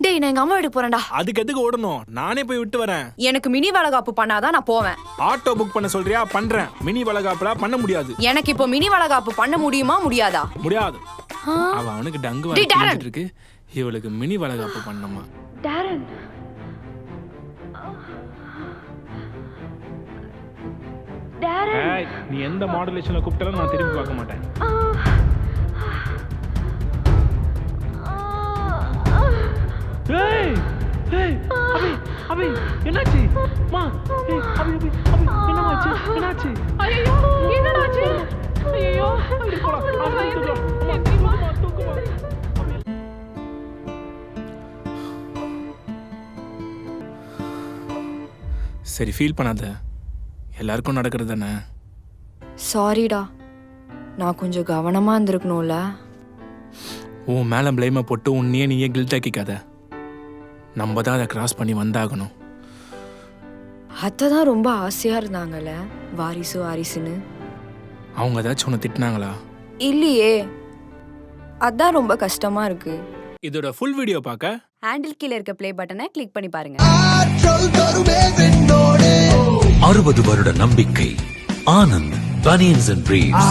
டேய் நான் எங்க அம்மா வீட்டுக்கு போறேன்டா. அதுக்கு எதுக்கு ஓடணும்? நானே போய் விட்டு வரேன். எனக்கு மினி வளகாப்பு பண்ணாதான் நான் போவேன். ஆட்டோ புக் பண்ண சொல்றியா? பண்றேன். மினி வளகாப்புல பண்ண முடியாது. எனக்கு இப்போ மினி வளகாப்பு பண்ண முடியுமா முடியாதா? முடியாது. அவனுக்கு டங்கு வந்துட்டு இருக்கு. இவளுக்கு மினி வளகாப்பு பண்ணணுமா? டாரன் ஏய், நீ எந்த மாடுலேஷன்ல கூப்பிட்டாலும் நான் திரும்பி பார்க்க மாட்டேன். ஏய் ஏய் அபி அபி என்னாச்சு? மா ஏய் அபி அபி அபி என்னாச்சு? என்னாச்சு? ஐயோ என்னடாச்சு? ஐயோ அடி போடா. தூக்குமா. சரி ஃபீல் பண்ணாத. எல்லாருக்கும் நடக்கிறது தானே. சாரிடா, நான் கொஞ்சம் கவனமா இருந்திருக்கணும்ல. உன் மேலே பிளேமை போட்டு உன்னையே நீயே கில்ட் ஆக்கிக்காத. நம்ம தான் அதை கிராஸ் பண்ணி வந்தாகணும். அத்தை தான் ரொம்ப ஆசையா இருந்தாங்கல்ல, வாரிசு வாரிசுன்னு. அவங்க ஏதாச்சும் உன்னை திட்டினாங்களா? இல்லையே, அதான் ரொம்ப கஷ்டமா இருக்கு. இதோட ஃபுல் வீடியோ பார்க்க ஹேண்டில் கீழே இருக்க ப்ளே பட்டனை கிளிக் பண்ணி பாருங்க. 60 வருட நம்பிக்கை. Anand banians and briefs.